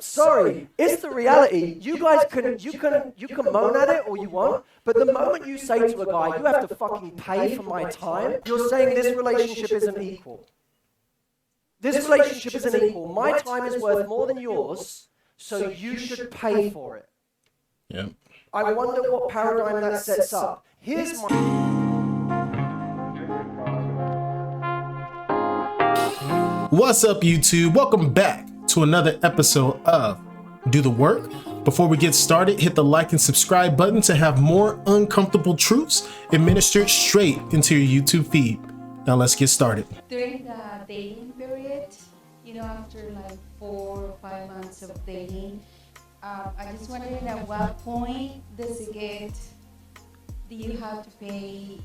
I'm sorry, it's the reality. You guys you can moan at it all you want, but the moment you say to a guy, you have to fucking pay for my time, you're saying this relationship isn't equal. This relationship isn't equal. My time is worth more than yours, so you should pay for it. Yeah. I wonder what paradigm that sets up. Here's my... What's up, YouTube? Welcome back to another episode of Do the Work. Before we get started, hit the like and subscribe button to have more uncomfortable truths administered straight into your YouTube feed. Now let's get started. During the dating period, after like 4 or 5 months of dating, I just wondering at what point do you have to pay,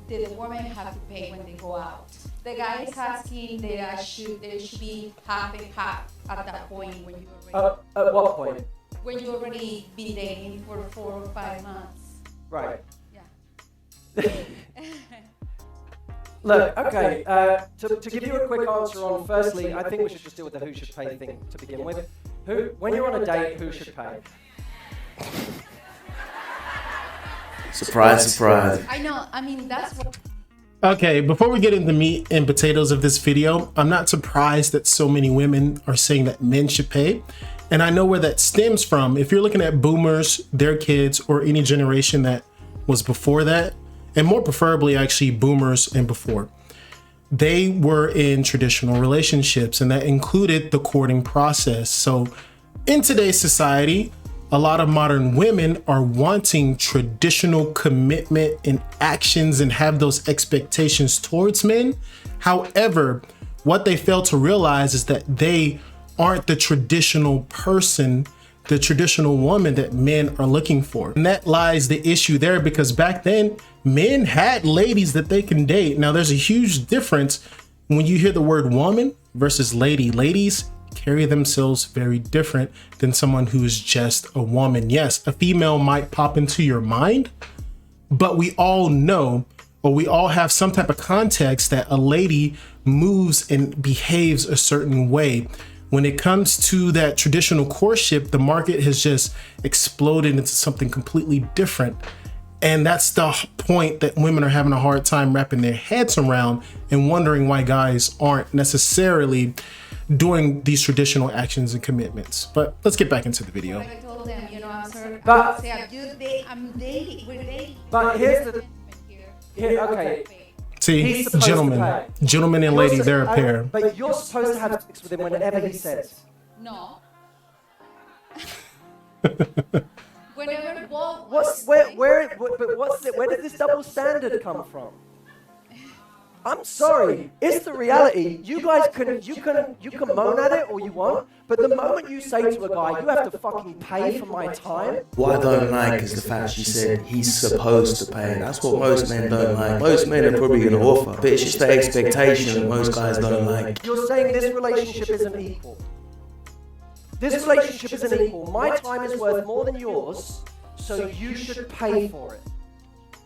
did the woman have to pay when they go out? The guy is asking that there should be half and half at that point when you already... at what point? When you already been dating for 4 or 5 months. Right. Yeah. Look, okay, to give you a quick answer on, firstly, I think we should just deal with the who should pay thing to begin with. When you're on a date, who should pay? Surprise, surprise. I know, that's what... Okay, before we get into the meat and potatoes of this video, I'm not surprised that so many women are saying that men should pay. And I know where that stems from. If you're looking at boomers, their kids, or any generation that was before that, and more preferably actually boomers and before, they were in traditional relationships, and that included the courting process. So in today's society, a lot of modern women are wanting traditional commitment and actions and have those expectations towards men. However, what they fail to realize is that they aren't the traditional person, the traditional woman that men are looking for. And that lies the issue there, because back then, men had ladies that they can date. Now, there's a huge difference when you hear the word woman versus lady. Ladies carry themselves very different than someone who is just a woman. Yes, a female might pop into your mind, but we all know, or we all have some type of context that a lady moves and behaves a certain way. When it comes to that traditional courtship, the market has just exploded into something completely different. And that's the point that women are having a hard time wrapping their heads around and wondering why guys aren't necessarily doing these traditional actions and commitments. But let's get back into the video. Like I told them, I'm sorry. But- I'm dating. We're dating. But here's the... Here, okay. See, He's supposed to gentlemen and lady, they're a pair. But you're supposed to have sex with him whenever he says. No. Whenever where did this double standard come from? I'm sorry, it's the reality. You guys you can moan at it all you want, but the moment you say to a guy, you have to fucking pay for my time. What I don't like is the fact she said he's supposed to pay. That's what most men don't like. Most men are probably going to offer, but it's just the expectation that most guys don't like. You're saying this relationship isn't equal. This relationship isn't equal. My time is worth more than yours, so you should pay for it.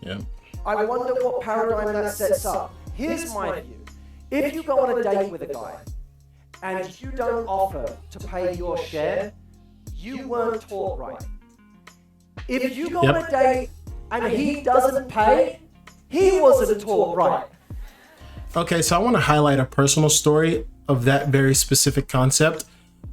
Yeah. I wonder what paradigm that sets up. Here's my view. If you go on a date with a guy and you don't offer to pay your share, you weren't taught right. If you go on a date and he doesn't pay, he wasn't taught right. Okay, so I want to highlight a personal story of that very specific concept.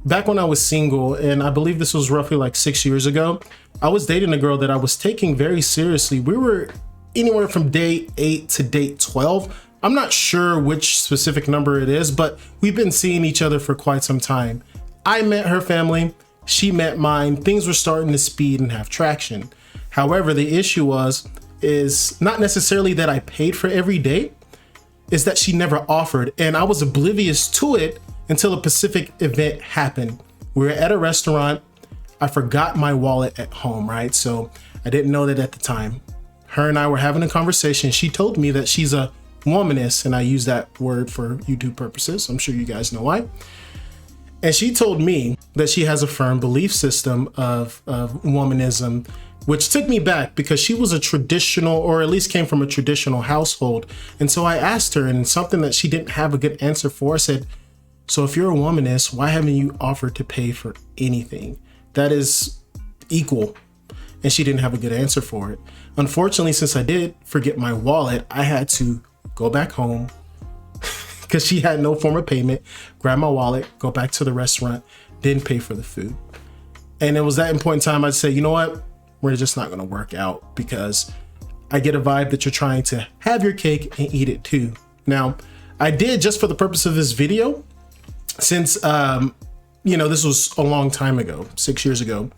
Back when I was single, and I believe this was roughly like 6 years ago, I was dating a girl that I was taking very seriously. We were anywhere from date 8 to date 12. I'm not sure which specific number it is, but we've been seeing each other for quite some time. I met her family, she met mine. Things were starting to speed and have traction. However, the issue is not necessarily that I paid for every date, is that she never offered, and I was oblivious to it until a specific event happened. We were at a restaurant. I forgot my wallet at home, right? So I didn't know that at the time. Her and I were having a conversation. She told me that she's a womanist, and I use that word for YouTube purposes. I'm sure you guys know why. And she told me that she has a firm belief system of womanism, which took me back because she was a traditional, or at least came from a traditional household. And so I asked her, and something that she didn't have a good answer for, I said, So if you're a womanist, why haven't you offered to pay for anything? That is equal. And she didn't have a good answer for it. Unfortunately, since I did forget my wallet, I had to go back home because she had no form of payment, grab my wallet, go back to the restaurant, didn't pay for the food. And it was that important time I'd say, you know what? We're just not going to work out, because I get a vibe that you're trying to have your cake and eat it too. Now, I did, just for the purpose of this video, since, this was a long time ago, 6 years ago,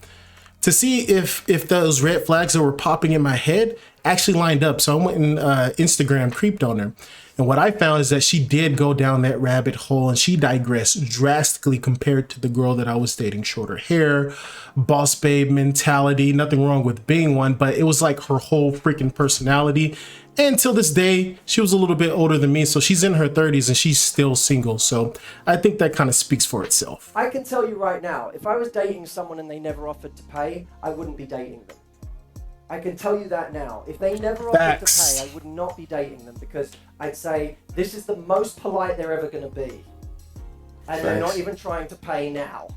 to see if those red flags that were popping in my head actually lined up. So I went and Instagram creeped on her. And what I found is that she did go down that rabbit hole, and she digressed drastically compared to the girl that I was dating. Shorter hair, boss babe mentality, nothing wrong with being one, but it was like her whole freaking personality. And till this day, she was a little bit older than me. So she's in her 30s and she's still single. So I think that kind of speaks for itself. I can tell you right now, if I was dating someone and they never offered to pay, I wouldn't be dating them. I can tell you that now. If they never offered to pay, I would not be dating them, because I'd say, this is the most polite they're ever going to be. And they're not even trying to pay now.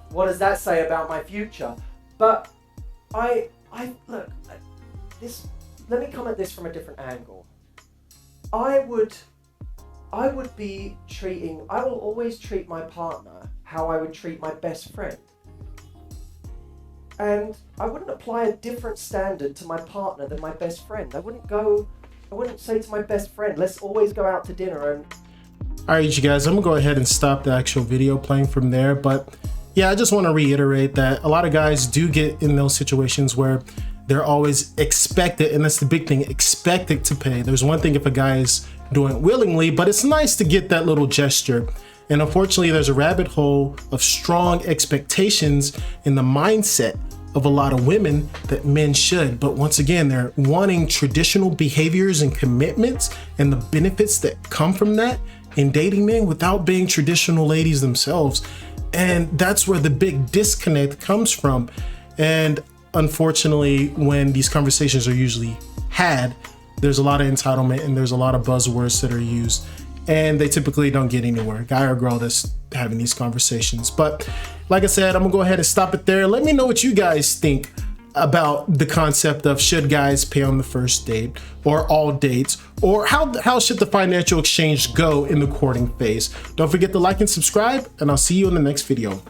What does that say about my future? But look, let me come at this from a different angle. I will always treat my partner how I would treat my best friend. And I wouldn't apply a different standard to my partner than my best friend. I wouldn't say to my best friend, let's always go out to dinner. And all right, you guys, I'm gonna go ahead and stop the actual video playing from there. But yeah, I just want to reiterate that a lot of guys do get in those situations where they're always expected, and that's the big thing, expected to pay. There's one thing if a guy is doing it willingly, but it's nice to get that little gesture. And unfortunately, there's a rabbit hole of strong expectations in the mindset of a lot of women that men should. But once again, they're wanting traditional behaviors and commitments and the benefits that come from that in dating men without being traditional ladies themselves. And that's where the big disconnect comes from. And unfortunately, when these conversations are usually had, there's a lot of entitlement and there's a lot of buzzwords that are used, and they typically don't get anywhere, guy or girl that's having these conversations. But like I said, I'm gonna go ahead and stop it there. Let me know what you guys think about the concept of, should guys pay on the first date or all dates, or how should the financial exchange go in the courting phase? Don't forget to like and subscribe, and I'll see you in the next video.